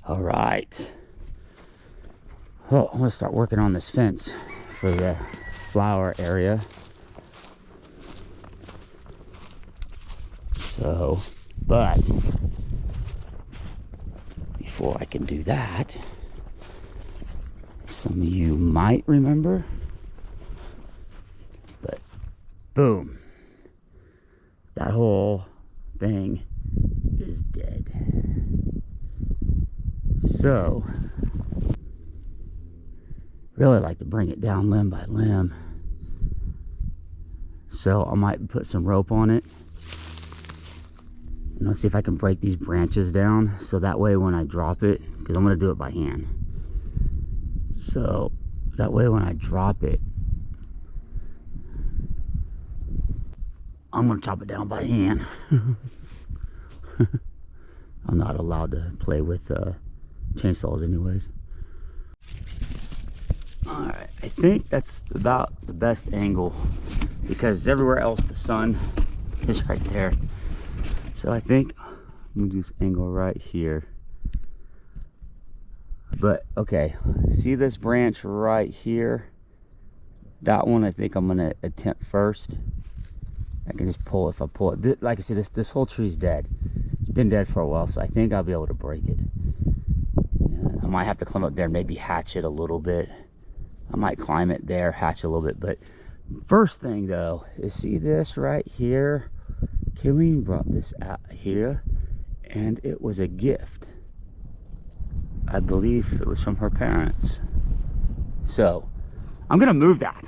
All right. Well, I'm gonna start working on this fence for the flower area. So, but before I can do that, some of you might remember, but boom, that whole thing is dead. So, really like to bring it down limb by limb. So I might put some rope on it. And let's see if I can break these branches down. So that way when I drop it, because I'm going to do it by hand. So that way when I drop it, I'm going to chop it down by hand. I'm not allowed to play with chainsaws anyways. Alright, I think that's about the best angle because everywhere else the sun is right there. So I think I'm gonna do this angle right here. But okay, see this branch right here? That one I think I'm gonna attempt first. I can just pull if I pull it. Like I said, this whole tree's dead. It's been dead for a while, so I think I'll be able to break it. I might have to climb up there and maybe hatch it a little bit. I might climb it there, hatch a little bit. But first thing though is see this right here. Kayleen brought this out here and it was a gift. I believe it was from her parents. So I'm gonna move that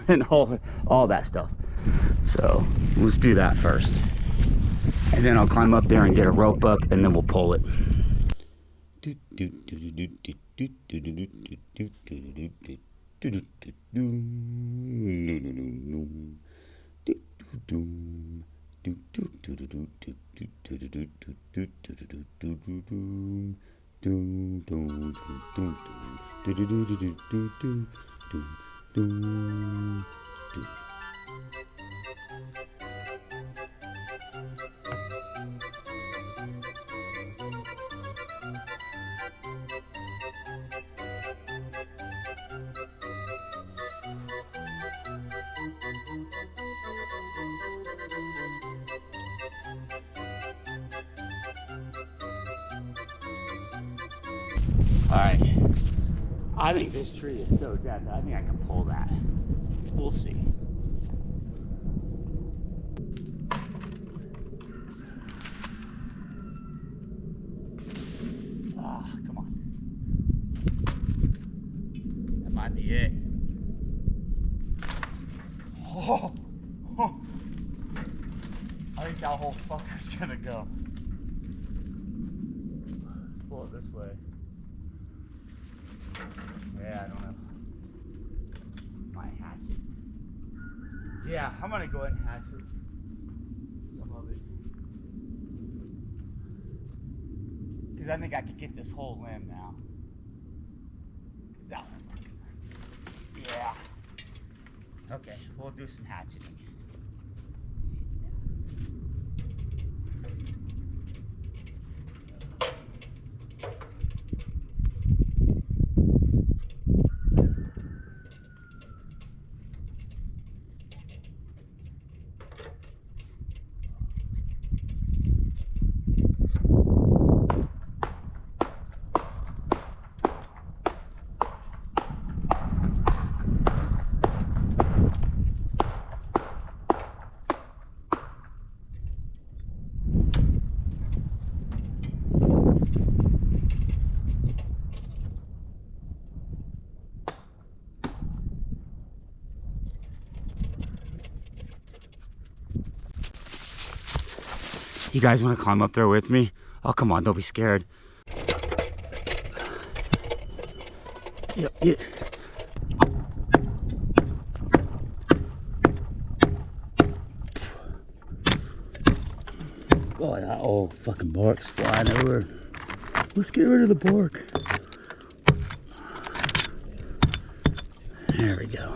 and all that stuff. So let's do that first. And then I'll climb up there and get a rope up and then we'll pull it. Alright, I think this tree is so dead that I think I can pull that. We'll see. Ah, come on. That might be it. Oh, I think that whole fucker's gonna go. Let's pull it this way. Yeah, I don't know. Might hatch it. Yeah, I'm gonna go ahead and hatch it. Some of it. Because I think I could get this whole limb now. That one's like, yeah. Okay, we'll do some hatcheting. You guys want to climb up there with me? Oh, come on, don't be scared. Yep, yeah. Oh, that old fucking bark's flying over. Let's get rid of the bark. There we go.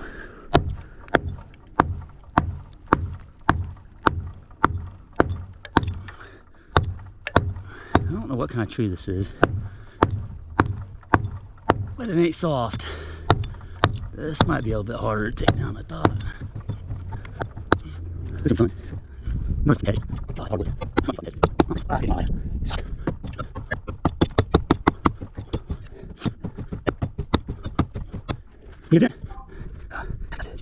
I don't know what kind of tree this is. but it ain't soft. This might be a little bit harder to take down than I thought. This is fun. No, it's okay. Get it? That's it.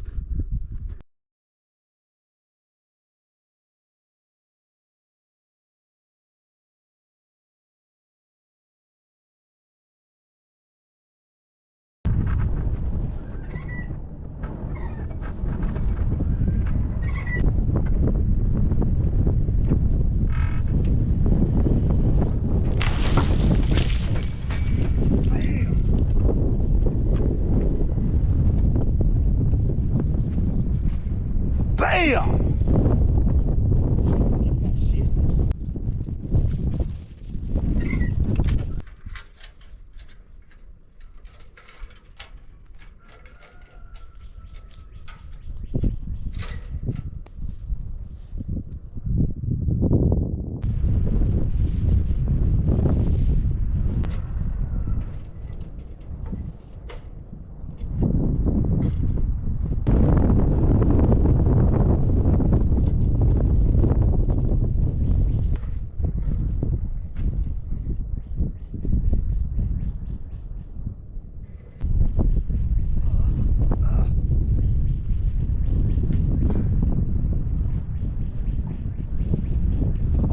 Bam!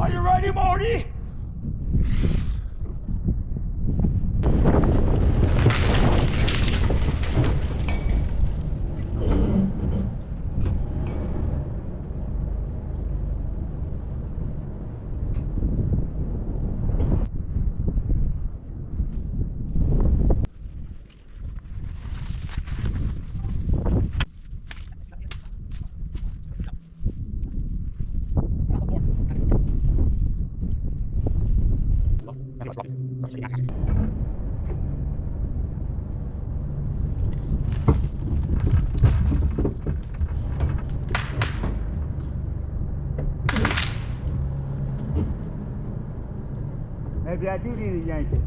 Are you ready, Marty? Maybe I do need a Yankee.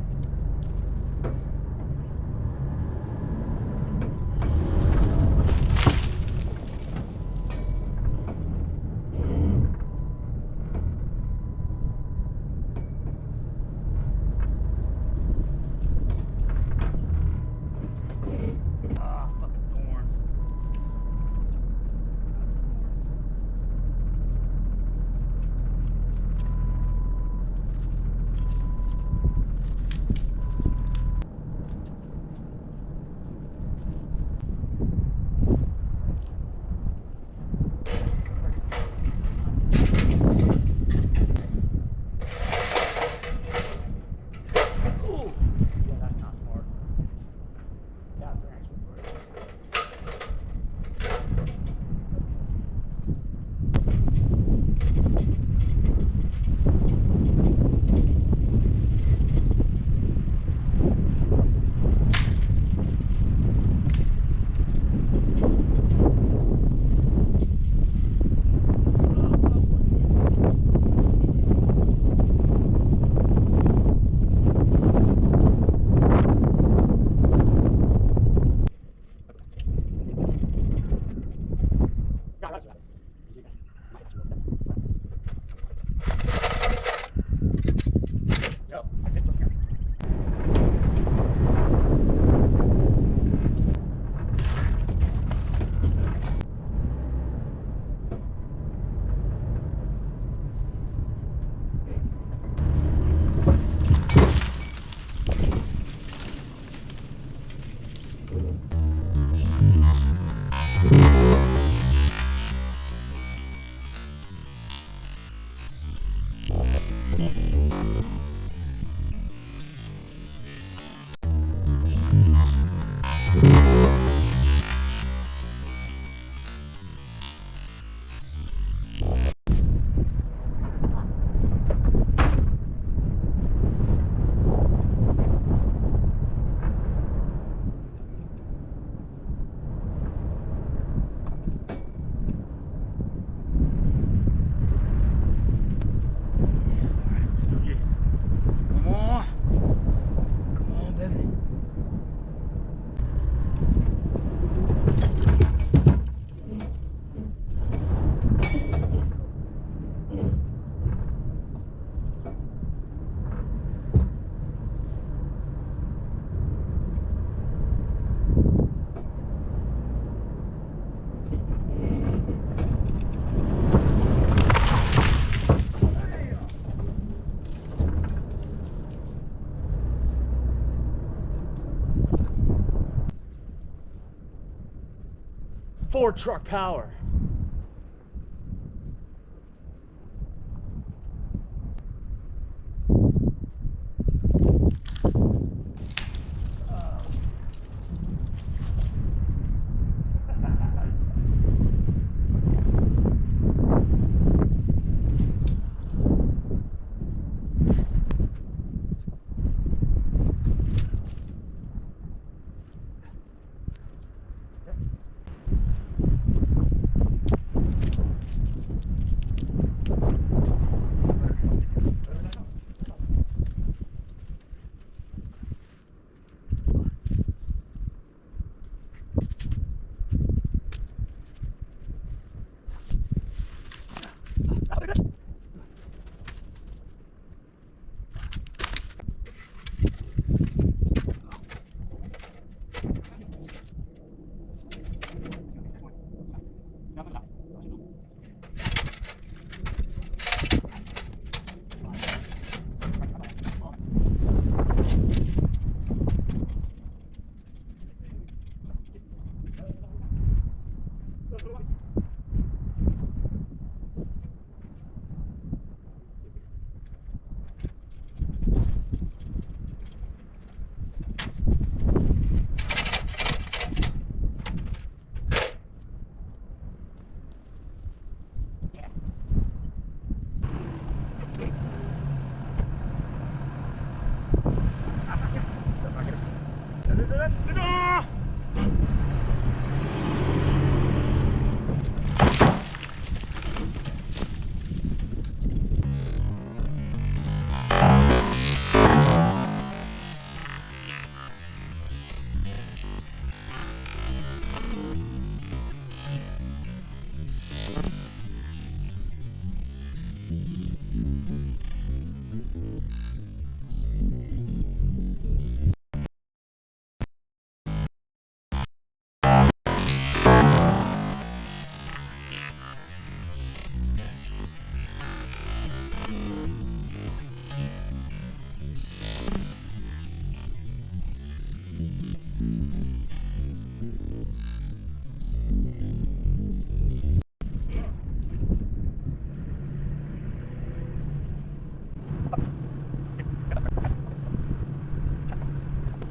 Ford truck power.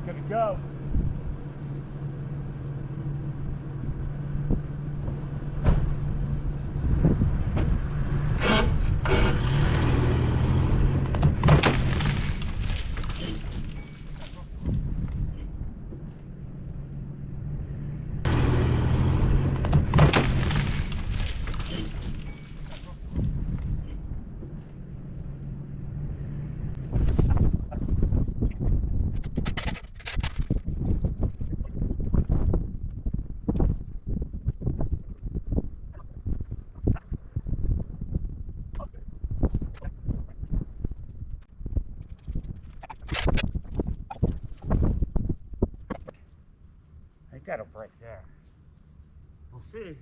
Gonna go. I think that'll break there. We'll see.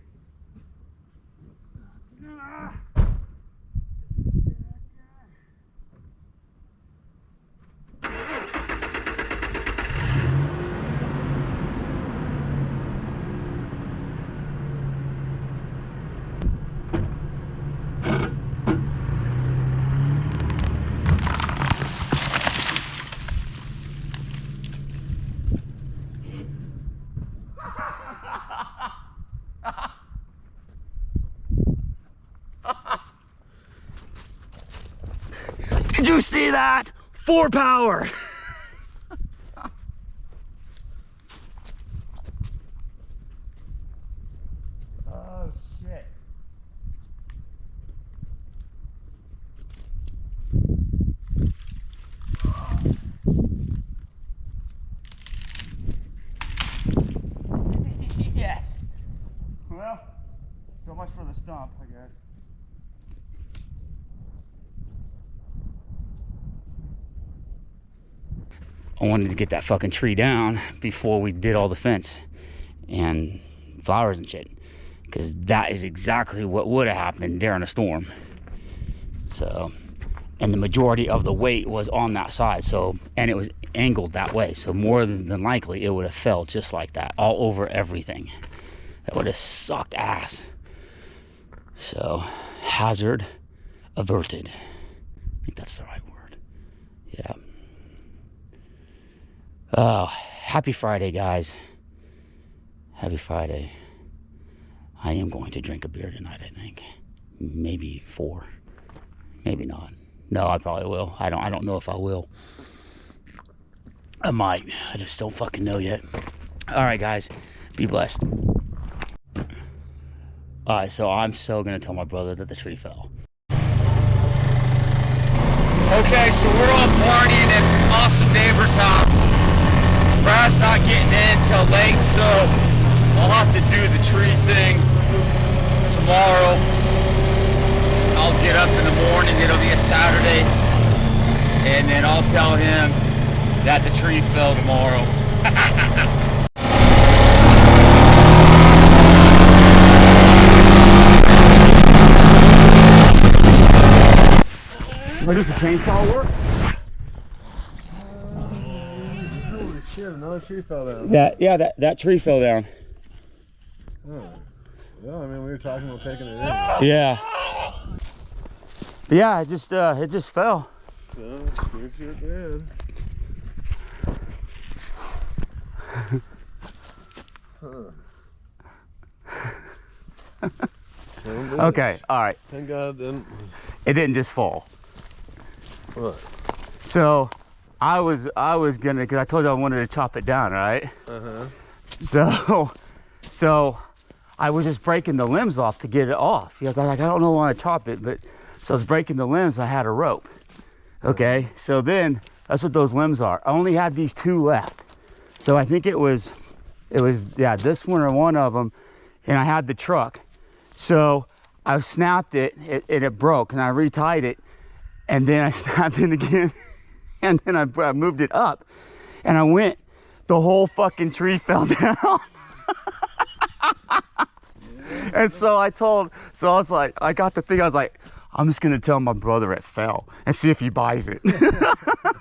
Did you see that? 4 power. Oh shit. Yes. Well, so much for the stump, I guess. I wanted to get that fucking tree down before we did all the fence and flowers and shit, because that is exactly what would have happened during a storm. So, and the majority of the weight was on that side, so, and it was angled that way, so more than likely it would have fell just like that all over everything. That would have sucked ass. So, hazard averted. I think that's the right word. Yeah. Oh, happy Friday, guys. Happy Friday. I am going to drink a beer tonight, I think. Maybe 4. Maybe not. No, I probably will. I don't know if I will. I might. I just don't fucking know yet. All right, guys. Be blessed. All right, so I'm so gonna tell my brother that the tree fell. Okay, so we're all partying at awesome neighbor's house. Brad's not getting in till late, so I'll have to do the tree thing tomorrow. I'll get up in the morning, it'll be a Saturday, and then I'll tell him that the tree fell tomorrow. Where does the chainsaw work? Holy shit, another tree fell down. That tree fell down. Oh. Yeah, I mean, we were talking about taking it in. Yeah. Yeah, it just fell. So, here's your bed. Okay, all right. Thank God it didn't. It didn't just fall. What? So I was gonna, because I told you I wanted to chop it down, right? So I was just breaking the limbs off to get it off. Because I was like, I don't know why I chop it, but so I was breaking the limbs. I had a rope. Okay, so then that's what those limbs are. I only had these 2 left. So I think it was yeah, this one or one of them, and I had the truck. So I snapped it and it broke, and I retied it, and then I snapped it again, and then I moved it up, and I went, the whole fucking tree fell down. And so I was like, I got the thing, I was like, I'm just gonna tell my brother it fell and see if he buys it.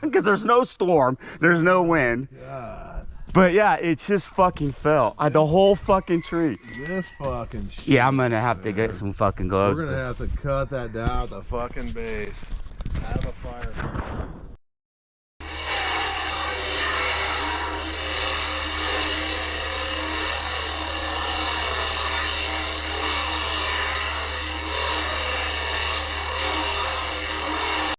Because there's no storm, there's no wind. God. But yeah, it just fucking fell. The whole fucking tree. This fucking shit. Yeah, I'm gonna have to get some fucking gloves. We're gonna have to cut that down at the fucking base.